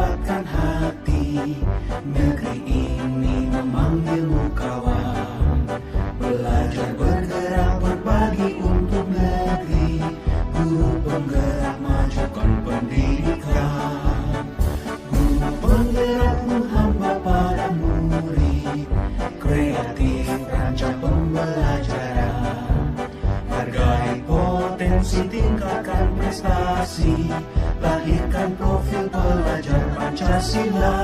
kuatkan hati. Negeri ini memanggilmu kawan. Belajar bergerak berbagi untuk negeri. Guru penggerak majukan pendidikan. Guru penggerak menghamba pada murid. Kreatif rancang pembelajaran. Hargai potensi, tingkatkan prestasi. Lahirkan profil pelajar Pancasila.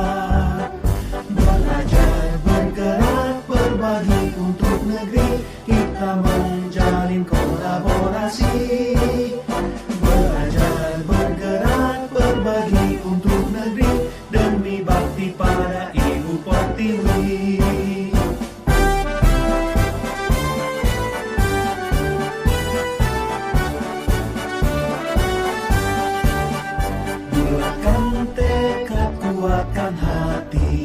Belajar bergerak berbagi untuk negeri. Kita menjalin kolaborasi. Belajar bergerak berbagi untuk negeri. Demi bakti pada Ibu Pertiwi. Kuatkan hati,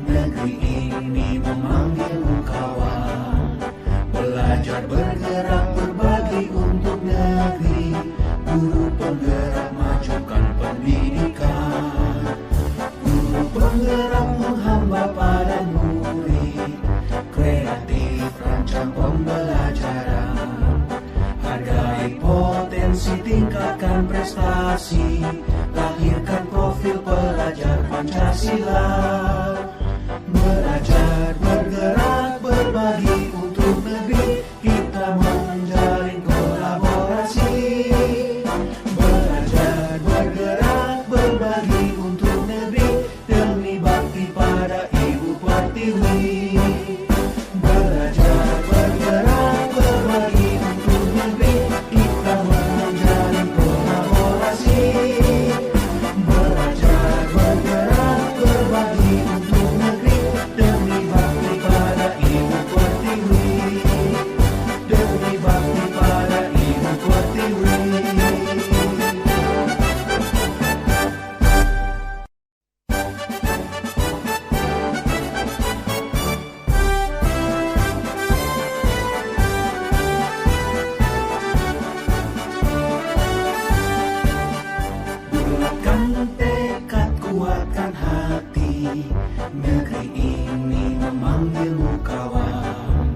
negeri ini memanggilmu kawan. Belajar bergerak berbagi untuk negeri. Guru penggerak majukan pendidikan. Guru penggerak menghamba pada murid. Kreatif rancang pembelajaran. Hargai potensi, tingkatkan prestasi. Lahirkan profil pelajar Pancasila. Belajar bergerak berbagi untuk negeri. Kita menjalin kolaborasi. Belajar bergerak berbagi untuk negeri. Demi bakti pada Ibu Pertiwi. Belajar bergerak berbagi untuk negeri. Kita menjalin kolaborasi. Belajar bergerak berbagi untuk negeri. Demi bakti pada Ibu Pertiwi. Demi bakti pada Ibu Pertiwi. Bulatkan tekad, kuatkan hati. Negeri ini memanggilmu kawan.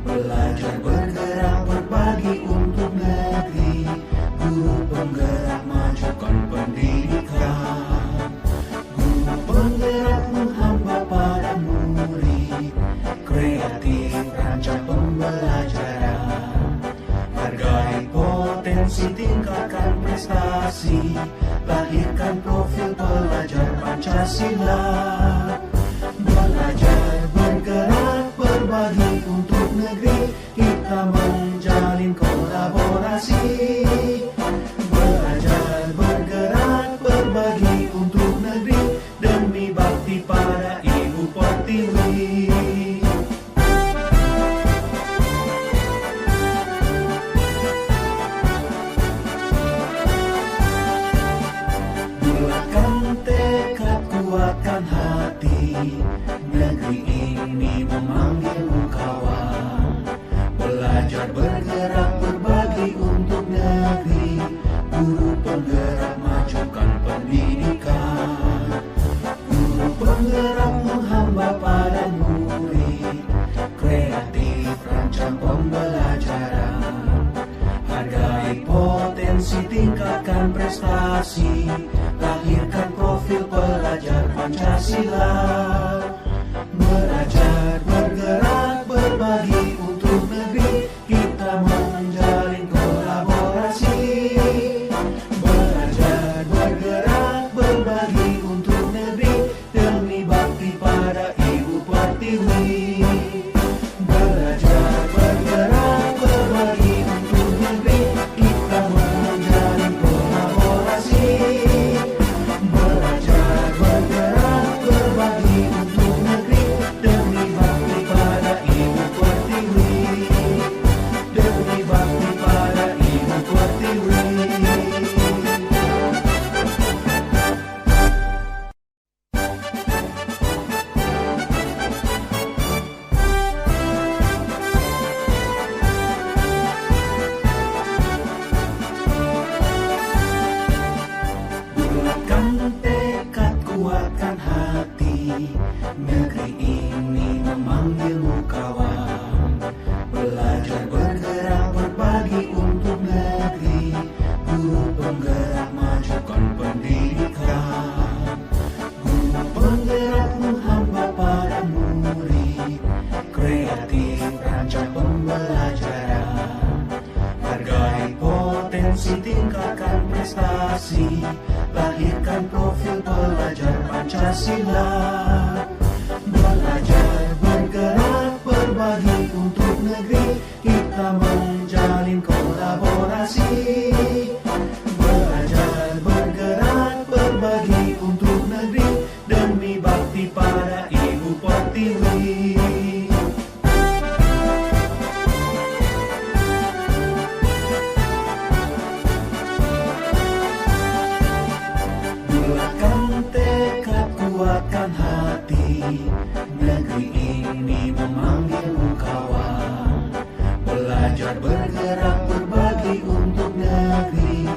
Belajar bergerak berbagi untuk negeri. Guru penggerak majukan pendidikan. Guru penggerak menghamba pada murid. Kreatif rancang pembelajaran. Hargai potensi, tingkatkan prestasi. Lahirkan profil pelajar Pancasila. Belajar bergerak berbagi untuk negeri. Kita menjalin kolaborasi. Belajar bergerak berbagi untuk negeri. Demi bakti pada Ibu Pertiwi. Bulatkan tekad, kuatkan hati. Negeri ini memanggilmu kawan. Belajar bergerak berbagi untuk negeri. Guru penggerak majukan pendidikan. Guru penggerak menghamba pada murid. Kreatif rancang pembelajaran. Hargai potensi, tingkatkan prestasi. Lahirkan profil pelajar Pancasila. Belajar bergerak berbagi untuk negeri. Kita menjalin kolaborasi. Belajar bergerak berbagi untuk negeri. Demi bakti pada Ibu Pertiwi. Belajar bergerak berbagi untuk negeri. Kita menjalin kolaborasi. Belajar bergerak berbagi untuk negeri. Pancasila. Belajar, bergerak, berbagi untuk negeri, kita menjalin kolaborasi. Belajar, bergerak, berbagi untuk negeri, demi bakti pada Ibu Pertiwi. Bulatkan tekad, kuatkan hati, negeri ini memanggilmu kawan. Belajar, bergerak, berbagi untuk negeri,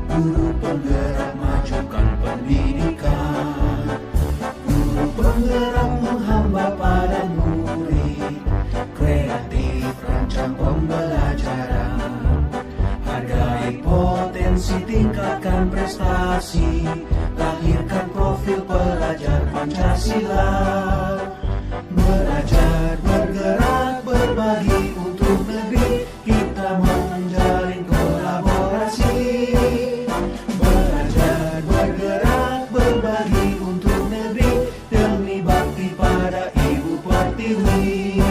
guru penggerak majukan pendidikan. Guru penggerak menghamba pada murid, kreatif rancang pembelajaran. Hargai potensi, tingkatkan prestasi, lahirkan profil pelajar Pancasila. Belajar, bergerak, berbagi untuk negeri, kita menjalin kolaborasi. Belajar, bergerak, berbagi untuk negeri, demi bakti pada Ibu Pertiwi.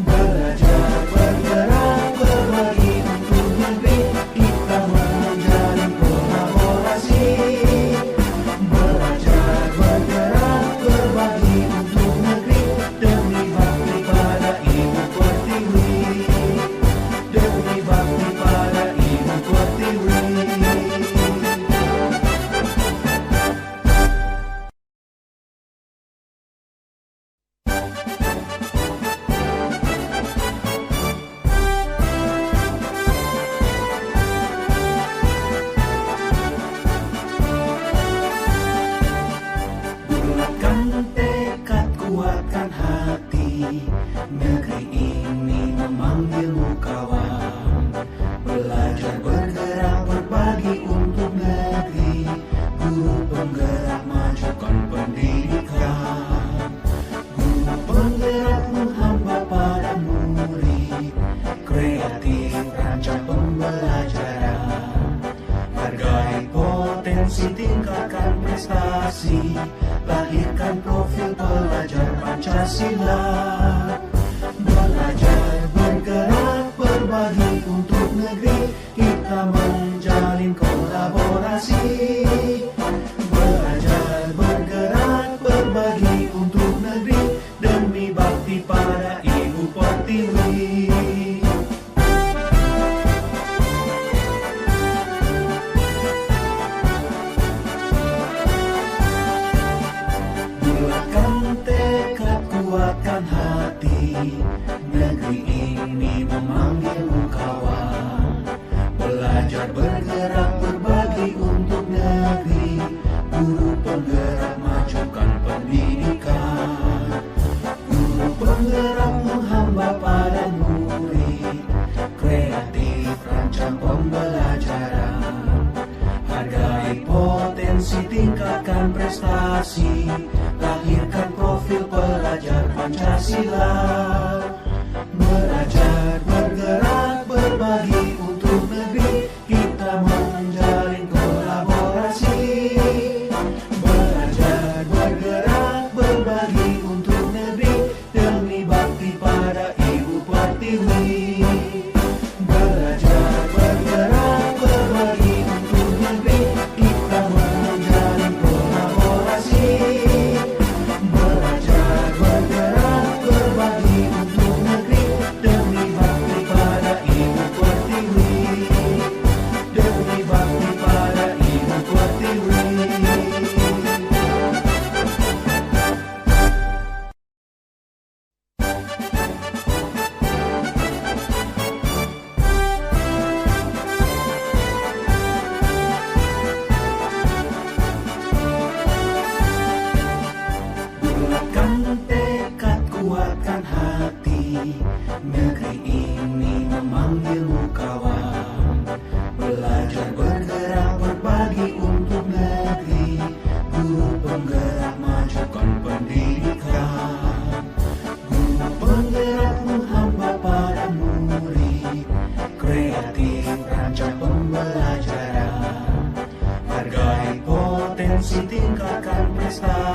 Belajar, bergerak, berbagi untuk negeri, kita menjalin kolaborasi. Belajar, bergerak, berbagi untuk negeri, demi bakti pada Ibu Pertiwi. Demi bakti pada Ibu Pertiwi. Bulatkan tekad, kuatkan hati, negeri ini memanggilmu kawan. Belajar, bergerak, berbagi untuk negeri, guru penggerak majukan pendidikan. Guru penggerak menghamba pada murid, kreatif rancang pembelajaran. Hargai potensi, tingkatkan prestasi, lahirkan profil pelajar Pancasila. Belajar, bergerak, berbagi untuk negeri, kita menjalin kolaborasi. Belajar, bergerak, berbagi untuk negeri, demi bakti pada Ibu Pertiwi. Bulatkan tekad, kuatkan hati, negeri ini memanggilmu kawan. Belajar, bergerak, berbagi untuk negeri, guru penggerak majukan pendidikan. Guru penggerak menghamba pada murid, kreatif rancang pembelajaran. Hargai potensi, tingkatkan prestasi, lahirkan profil pelajar Pancasila. Belajar, bergerak, berbagi untuk negeri, kita menjalin kolaborasi. Belajar, bergerak, berbagi untuk negeri, demi bakti pada Ibu Pertiwi. Belajar, bergerak, berbagi untuk negeri, kita menjalin kolaborasi. Belajar, bergerak, berbagi untuk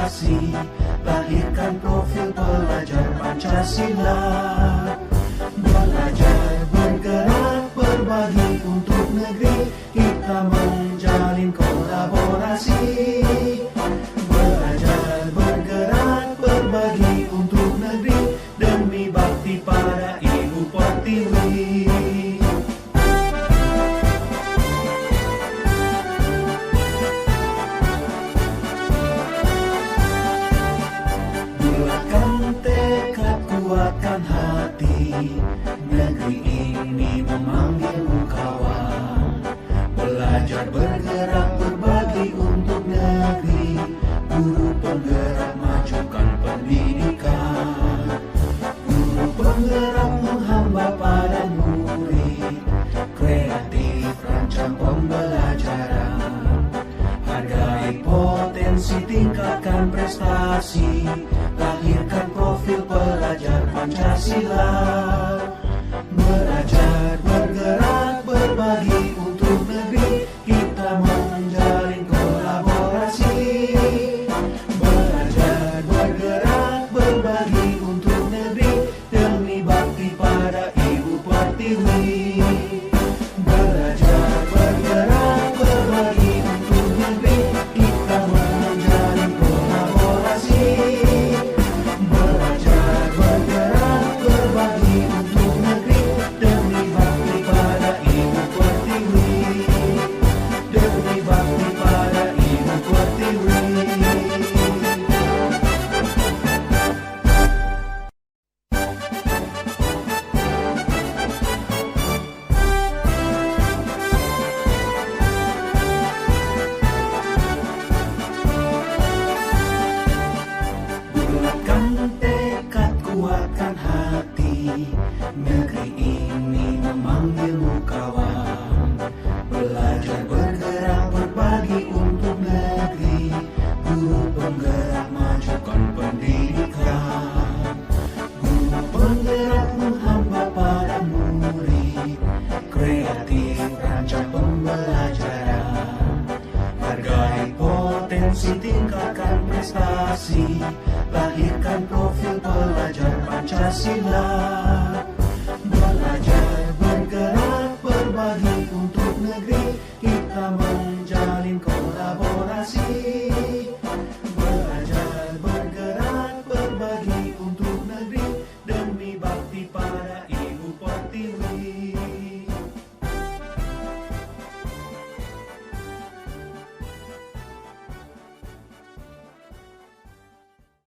prestasi, lahirkan profil pelajar Pancasila. Belajar, bergerak, berbagi untuk negeri, kita menjalin kolaborasi. Belajar, bergerak, berbagi untuk negeri, demi bakti pada Ibu Pertiwi. Bulatkan tekad, kuatkan hati, negeri ini memanggilmu kawan. Belajar, bergerak, berbagi untuk negeri, guru penggerak, majukan pendidikan. Guru penggerak menghamba pada murid, kreatif rancang pembelajaran. Hargai potensi, tingkatkan prestasi, lahirkan profil pelajar Pancasila. Belajar, bergerak, berbagi untuk negeri, kita menjalin kolaborasi. Belajar, bergerak, berbagi untuk negeri, demi bakti pada Ibu Pertiwi. Belajar, bergerak, berbagi untuk negeri, kita menjalin kolaborasi. Belajar, bergerak, berbagi untuk negeri, demi bakti pada Ibu Pertiwi. Demi bakti pada Ibu Pertiwi. Bulatkan tekad, kuatkan hati, negeri ini memanggilmu kawan. Belajar, bergerak, berbagi untuk negeri, guru penggerak, majukan pendidikan. Guru penggerak menghamba pada murid, kreatif rancang pembelajaran. Hargai potensi, tingkatkan prestasi, lahirkan profil pelajar Pancasila.